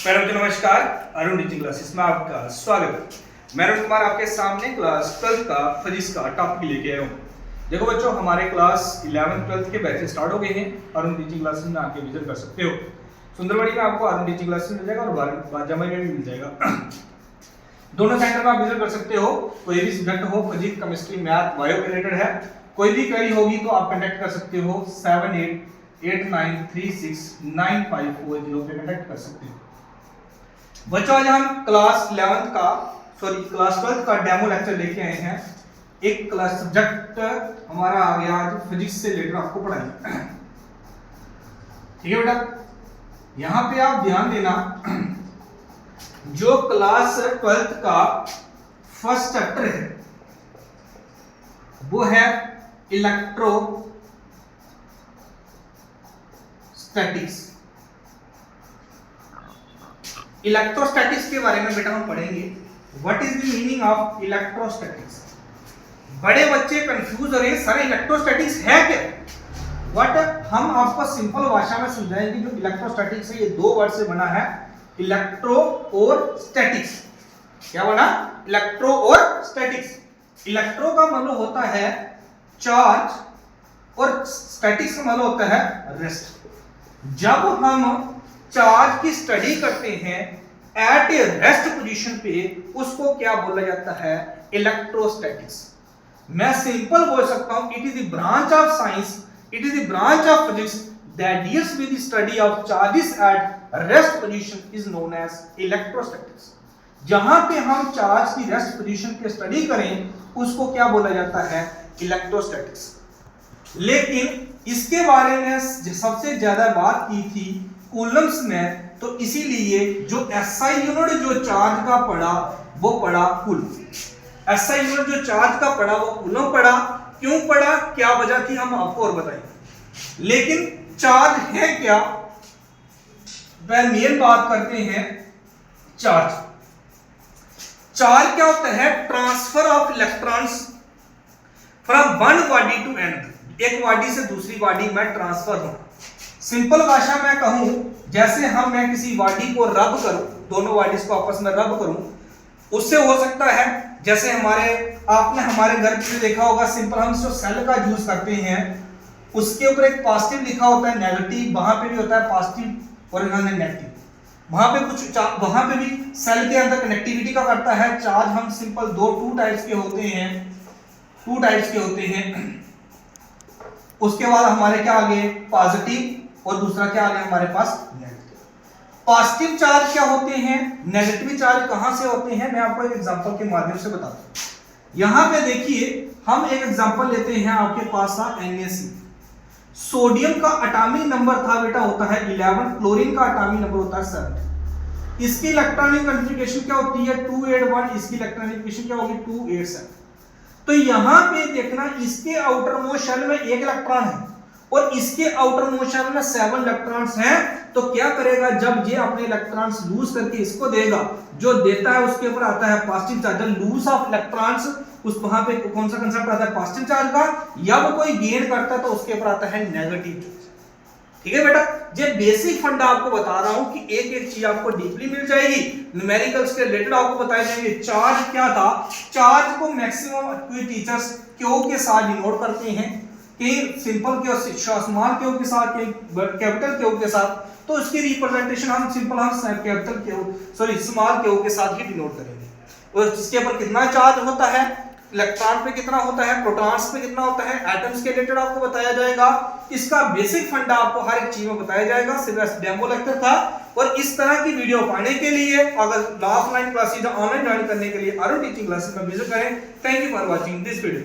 Madam जी नमस्कार। Arun teaching classes में आपका स्वागत है। मैं अरुण कुमार आपके सामने क्लास 12 का फिजिक्स का टॉपिक लेके आया हूँ। देखो बच्चों, हमारे क्लास 11 12 के बैचेस स्टार्ट हो गए हैं। अरुण टीचिंग क्लासेस में आके विजिट कर सकते हो। सुंदरबड़ी में आपको अरुण टीचिंग क्लासेस मिल जाएगा और बाजामा में भी मिल जाएगा। दोनों सेंटर में आप विजिट कर सकते हो। कोई भी सब्जेक्ट हो, physics, chemistry, math, bio related है, कोई भी क्वेरी होगी तो आप कांटेक्ट कर सकते हो 7889369540 पे कांटेक्ट कर सकते हो। बच्चों आज हम क्लास 12th का डेमो लेक्चर लेके आए हैं। एक क्लास सब्जेक्ट हमारा आ गया आज फिजिक्स से रिलेटेड आपको पढ़ाएंगे। ठीक है बेटा, यहां पे आप ध्यान देना, जो क्लास 12th का फर्स्ट चैप्टर है वो है इलेक्ट्रोस्टैटिक्स। इलेक्ट्रोस्टैटिक्स के बारे में बेटा हम पढ़ेंगे। What is the meaning of electrostatics. बड़े बच्चे कंफ्यूज हो रहे हैं, सर इलेक्ट्रोस्टैटिक्स है क्या। बट हम आपको सिंपल भाषा में समझाएंगे। जो इलेक्ट्रोस्टैटिक्स है ये दो वर्ड से बना है, इलेक्ट्रो और स्टैटिक्स। क्या बना? इलेक्ट्रो और स्टैटिक्स। इलेक्ट्रो का मतलब होता है चार्ज और स्टैटिक्स का मतलब होता है रेस्ट। जब हम चार्ज की स्टडी करते हैं एट ए रेस्ट पोजीशन पे, उसको क्या बोला जाता है? इलेक्ट्रोस्टैटिक्स। मैं सिंपल बोल सकता हूं, it is the branch of science, it is the branch of physics that deals with the study of charges at rest position is known as electrostatics. जहां पे हम चार्ज की रेस्ट पोजीशन की study करें उसको क्या बोला जाता है? इलेक्ट्रोस्टैटिक्स। लेकिन इसके बारे में सबसे ज्यादा बात की थी कूलम्स में, तो इसीलिए जो एसआई यूनिट जो चार्ज का पड़ा वो पड़ा कूलम। एसआई यूनिट जो चार्ज का पड़ा वो कूलम पड़ा। क्यों पड़ा, क्या वजह थी, हम आपको और बताएंगे। लेकिन चार्ज है क्या, वह मेन बात करते हैं। चार्ज क्या होता है? Transfer of electrons from one body to another. एक बॉडी से दूसरी बॉडी में ट्रांसफर होना। सिंपल भाषा में कहूं, जैसे मैं किसी बॉडी को रब करूं, दोनों बॉडीज को आपस में रब करूं, उससे हो सकता है जैसे आपने हमारे घर पे देखा होगा, सिंपल हम जो सेल का यूज करते हैं उसके ऊपर एक पॉजिटिव लिखा होता है, नेगेटिव, वहां पे भी होता है पॉजिटिव और नेगेटिव। वहां पे भी सेल के अंदर कनेक्टिविटी का करता है चार्ज। हम सिंपल टू टाइप्स के होते हैं। उसके बाद हमारे क्या आगे? पॉजिटिव, और दूसरा क्या आ गया हमारे पास? नेगेटिव। पॉजिटिव चार्ज क्या होते हैं, नेगेटिव चार्ज कहां से होते हैं, मैं आपको एक एग्जांपल के माध्यम से बताता हूं। यहां पे देखिए, हम एक एग्जांपल लेते हैं। आपके पास था NaC। सोडियम का एटॉमिक नंबर था बेटा होता है 11, क्लोरीन का एटॉमिक नंबर होता है 7। इसकी इलेक्ट्रॉनिक कॉन्फ़िगरेशन क्या होती है? 281। इसकी इलेक्ट्रॉनिक कॉन्फ़िगरेशन क्या होगी? 287। तो यहां पे देखना, इसके आउटर मोस्ट शेल में 1 इलेक्ट्रॉन है और इसके आउटर मोस्ट शेल में 7 इलेक्ट्रॉन्स हैं। तो क्या करेगा, जब ये अपने इलेक्ट्रॉन्स लूज करके इसको देगा, जो देता है उसके ऊपर आता है positive charge. Loose of electrons, उस वहां पे कौन सा कांसेप्ट आता है? पॉजिटिव चार्ज का। या वो कोई गेन करता है तो उसके ऊपर आता है नेगेटिव चार्ज। ठीक है बेटा, ये बेसिक फंडा आपको बता रहा हूं कि एक एक चीज आपको डीपली मिल जाएगी। न्यूमेरिकल्स के रिलेटेड आपको बताए जाएंगे। चार्ज क्या था? चार्ज को मैक्सिमम कोई टीचर्स क्यू के साथ डिनोट करते हैं, कि सिंपल क्यू, स्मॉल क्यू के साथ, कैपिटल क्यू के साथ। तो उसकी रिप्रेजेंटेशन हम स्मॉल क्यू के साथ ही डिनोट करेंगे। और इसके ऊपर कितना चार्ज होता है, इलेक्ट्रॉन पे कितना होता है, प्रोटॉन्स पे कितना होता है, एटम्स के रिलेटेड आपको बताया जाएगा। इसका बेसिक फंडा आपको हर एक चीज में बताया जाएगा। सिर्फ डेमो लेक्चर था। और इस तरह की वीडियो पाने के लिए, अगर ऑफलाइन क्लासेस ऑनलाइन ज्वाइन करने के लिए अरुण टीचिंग क्लासेस में विजिट करें। Thank you for watching this video.